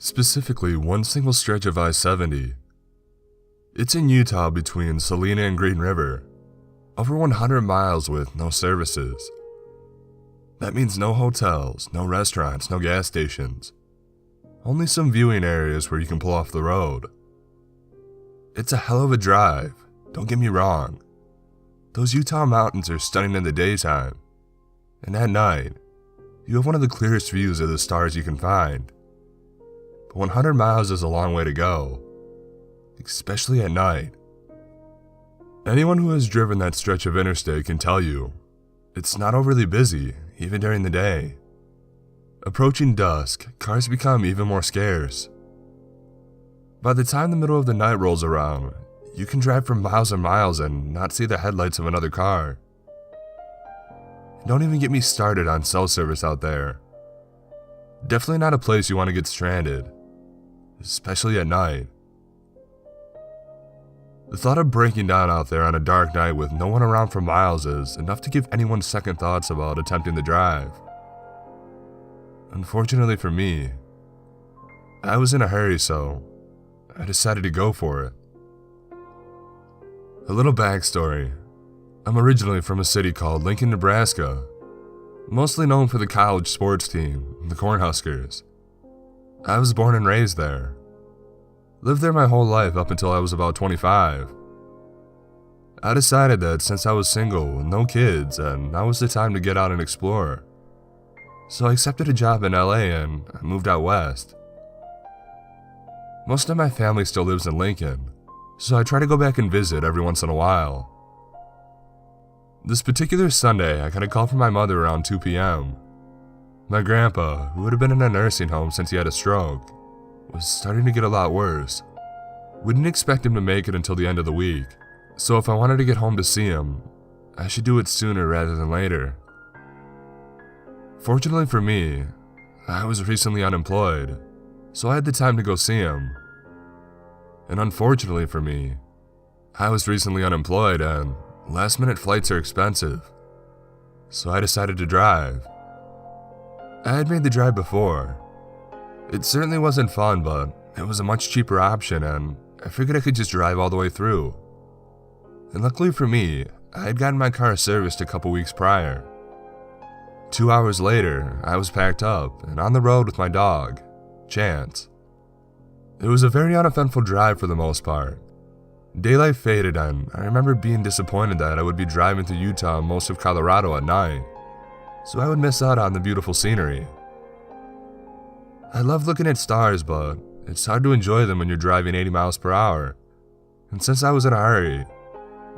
Specifically, one single stretch of I-70. It's in Utah between Salina and Green River, over 100 miles with no services. That means no hotels, no restaurants, no gas stations. Only some viewing areas where you can pull off the road. It's a hell of a drive, don't get me wrong. Those Utah mountains are stunning in the daytime, and at night, you have one of the clearest views of the stars you can find. But 100 miles is a long way to go, especially at night. Anyone who has driven that stretch of interstate can tell you, it's not overly busy, even during the day. Approaching dusk, cars become even more scarce. By the time the middle of the night rolls around, you can drive for miles and miles and not see the headlights of another car. Don't even get me started on cell service out there. Definitely not a place you want to get stranded, especially at night. The thought of breaking down out there on a dark night with no one around for miles is enough to give anyone second thoughts about attempting the drive. Unfortunately for me, I was in a hurry, so I decided to go for it. A little backstory. I'm originally from a city called Lincoln, Nebraska, mostly known for the college sports team, the Cornhuskers. I was born and raised there. Lived there my whole life up until I was about 25. I decided that since I was single with no kids, and now was the time to get out and explore. So I accepted a job in LA and I moved out west. Most of my family still lives in Lincoln, so I try to go back and visit every once in a while. This particular Sunday, I got a call from my mother around 2 p.m. My grandpa, who had been in a nursing home since he had a stroke, was starting to get a lot worse. We didn't expect him to make it until the end of the week, so if I wanted to get home to see him, I should do it sooner rather than later. Fortunately for me, I was recently unemployed, so I had the time to go see him. And unfortunately for me, I was recently unemployed and last-minute flights are expensive, so I decided to drive. I had made the drive before. It certainly wasn't fun, but it was a much cheaper option and I figured I could just drive all the way through. And luckily for me, I had gotten my car serviced a couple weeks prior. 2 hours later, I was packed up and on the road with my dog, Chance. It was a very uneventful drive for the most part. Daylight faded and I remember being disappointed that I would be driving through Utah and most of Colorado at night, so I would miss out on the beautiful scenery. I love looking at stars, but it's hard to enjoy them when you're driving 80 miles per hour, and since I was in a hurry,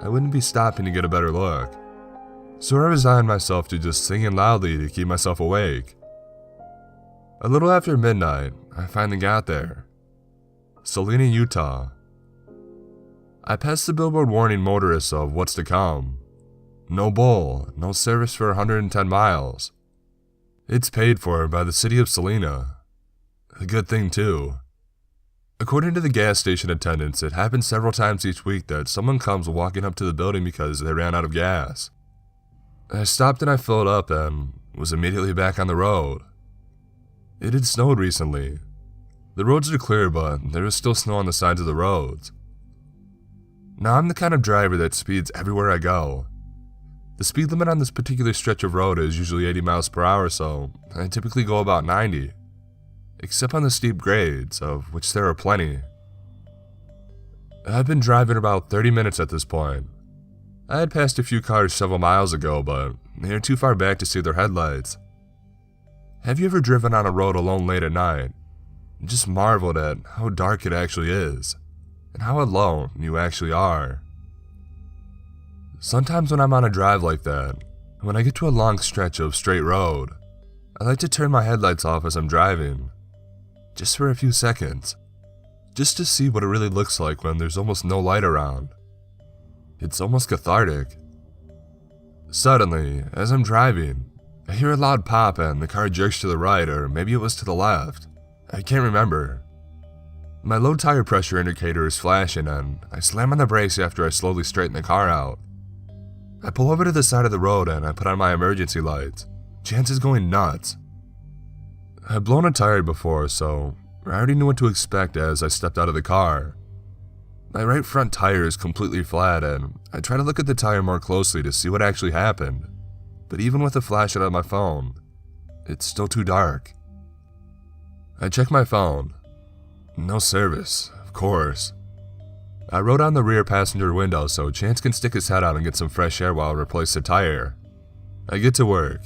I wouldn't be stopping to get a better look. So I resigned myself to just singing loudly to keep myself awake. A little after midnight, I finally got there. Salina, Utah. I passed the billboard warning motorists of what's to come. No bull, no service for 110 miles. It's paid for by the city of Salina. A good thing too. According to the gas station attendants, it happens several times each week that someone comes walking up to the building because they ran out of gas. I stopped and I filled up and was immediately back on the road. It had snowed recently. The roads are clear, but there is still snow on the sides of the roads. Now I'm the kind of driver that speeds everywhere I go. The speed limit on this particular stretch of road is usually 80 miles per hour, so I typically go about 90. Except on the steep grades, of which there are plenty. I've been driving about 30 minutes at this point. I had passed a few cars several miles ago, but they are too far back to see their headlights. Have you ever driven on a road alone late at night and just marveled at how dark it actually is, and how alone you actually are? Sometimes when I'm on a drive like that, when I get to a long stretch of straight road, I like to turn my headlights off as I'm driving, just for a few seconds, just to see what it really looks like when there's almost no light around. It's almost cathartic. Suddenly, as I'm driving, I hear a loud pop and the car jerks to the right, or maybe it was to the left. I can't remember. My low tire pressure indicator is flashing and I slam on the brakes after I slowly straighten the car out. I pull over to the side of the road and I put on my emergency lights. Chance is going nuts. I've blown a tire before, so I already knew what to expect as I stepped out of the car. My right front tire is completely flat, and I try to look at the tire more closely to see what actually happened. But even with the flashlight on my phone, it's still too dark. I check my phone. No service, of course. I roll down the rear passenger window so Chance can stick his head out and get some fresh air while I replace the tire. I get to work,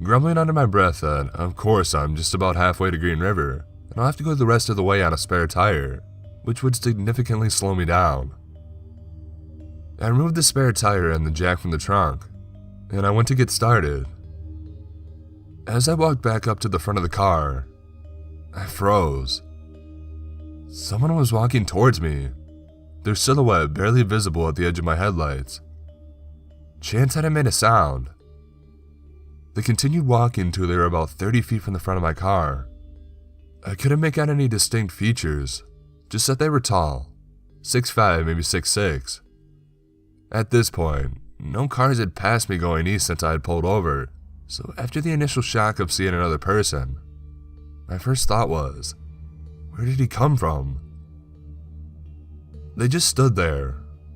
grumbling under my breath that, of course, I'm just about halfway to Green River, and I'll have to go the rest of the way on a spare tire, which would significantly slow me down. I removed the spare tire and the jack from the trunk, and I went to get started. As I walked back up to the front of the car, I froze. Someone was walking towards me, their silhouette barely visible at the edge of my headlights. Chance hadn't made a sound. They continued walking until they were about 30 feet from the front of my car. I couldn't make out any distinct features, just that they were tall, 6'5", maybe 6'6". At this point, no cars had passed me going east since I had pulled over, so after the initial shock of seeing another person, my first thought was, where did he come from? They just stood there,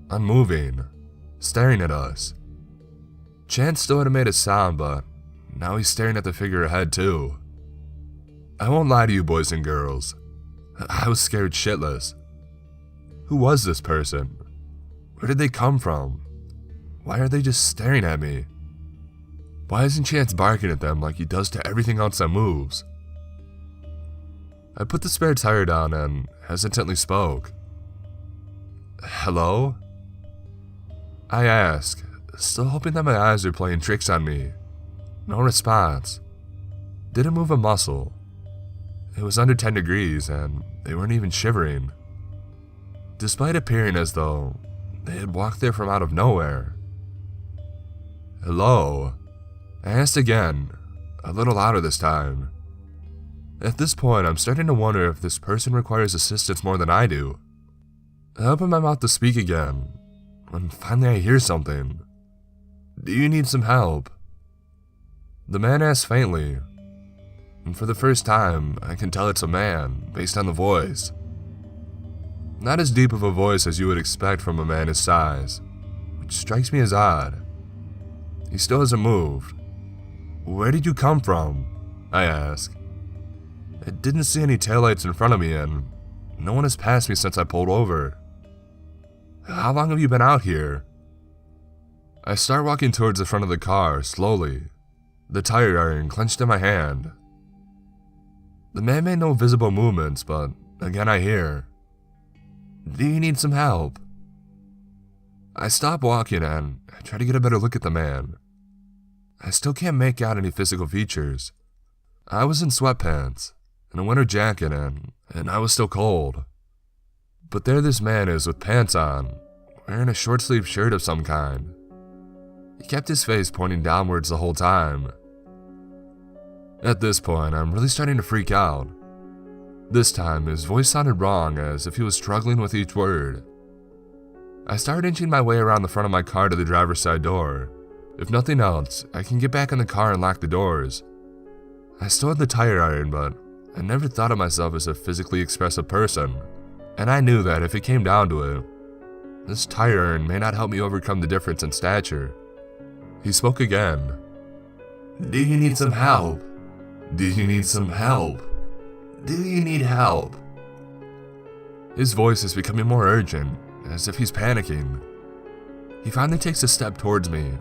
unmoving, staring at us. Chance still hadn't made a sound, but now he's staring at the figure ahead too. I won't lie to you boys and girls, I was scared shitless. Who was this person? Where did they come from? Why are they just staring at me? Why isn't Chance barking at them like he does to everything else that moves? I put the spare tire down and hesitantly spoke. Hello? I ask, still hoping that my eyes are playing tricks on me. No response. Didn't move a muscle. It was under 10 degrees and they weren't even shivering. Despite appearing as though they had walked there from out of nowhere. Hello? I asked again, a little louder this time. At this point, I'm starting to wonder if this person requires assistance more than I do. I open my mouth to speak again, when finally I hear something. Do you need some help? The man asks faintly, and for the first time, I can tell it's a man, based on the voice. Not as deep of a voice as you would expect from a man his size, which strikes me as odd. He still hasn't moved. Where did you come from? I ask. I didn't see any taillights in front of me and no one has passed me since I pulled over. How long have you been out here? I start walking towards the front of the car, slowly, the tire iron clenched in my hand. The man made no visible movements, but again I hear, do you need some help? I stop walking and I try to get a better look at the man. I still can't make out any physical features. I was in sweatpants and a winter jacket and I was still cold. But there this man is with pants on, wearing a short sleeve shirt of some kind. He kept his face pointing downwards the whole time. At this point, I'm really starting to freak out. This time, his voice sounded wrong, as if he was struggling with each word. I started inching my way around the front of my car to the driver's side door. If nothing else, I can get back in the car and lock the doors. I still had the tire iron, but I never thought of myself as a physically expressive person, and I knew that if it came down to it, this tire iron may not help me overcome the difference in stature. He spoke again. Do you need some help? Do you need some help? Do you need help? His voice is becoming more urgent, as if he's panicking. He finally takes a step towards me.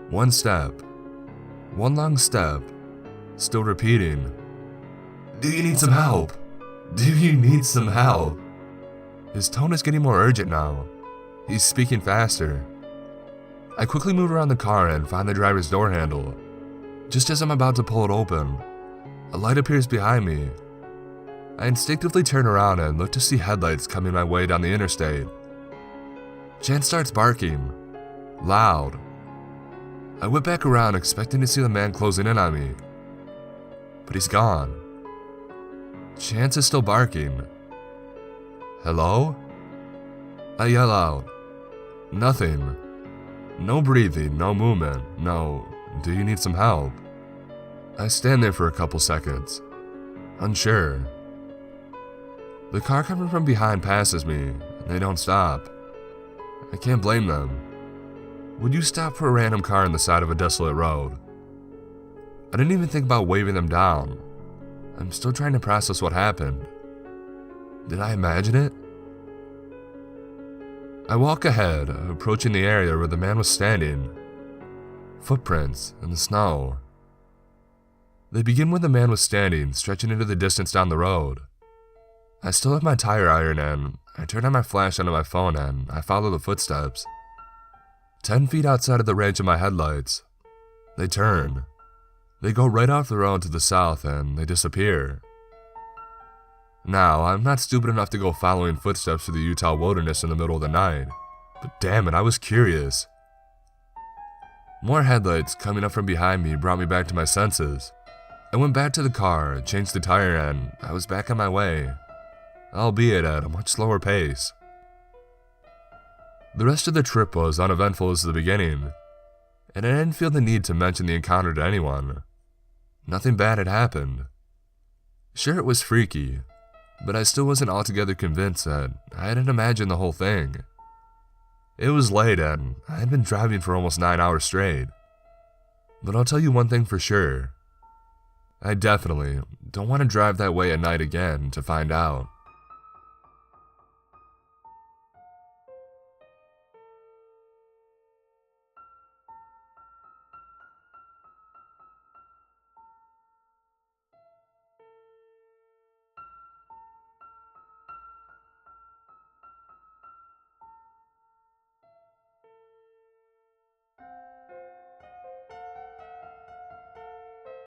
One step. One long step. Still repeating. Do you need some help? Do you need some help? His tone is getting more urgent now. He's speaking faster. I quickly move around the car and find the driver's door handle. Just as I'm about to pull it open, a light appears behind me. I instinctively turn around and look to see headlights coming my way down the interstate. Chance starts barking, loud. I whip back around expecting to see the man closing in on me, but he's gone. Chance is still barking. Hello? I yell out. Nothing. No breathing, no movement, no, do you need some help? I stand there for a couple seconds, unsure. The car coming from behind passes me, and they don't stop. I can't blame them. Would you stop for a random car on the side of a desolate road? I didn't even think about waving them down. I'm still trying to process what happened. Did I imagine it? I walk ahead, approaching the area where the man was standing. Footprints in the snow. They begin where the man was standing, stretching into the distance down the road. I still have my tire iron and I turn on my flashlight on my phone and I follow the footsteps. 10 feet outside of the range of my headlights, they turn. They go right off the road to the south and they disappear. Now, I'm not stupid enough to go following footsteps through the Utah wilderness in the middle of the night, but damn it, I was curious. More headlights coming up from behind me brought me back to my senses. I went back to the car, changed the tire, and I was back on my way, albeit at a much slower pace. The rest of the trip was uneventful as the beginning, and I didn't feel the need to mention the encounter to anyone. Nothing bad had happened. Sure, it was freaky, but I still wasn't altogether convinced that I hadn't imagined the whole thing. It was late and I had been driving for almost 9 hours straight. But I'll tell you one thing for sure. I definitely don't want to drive that way at night again to find out.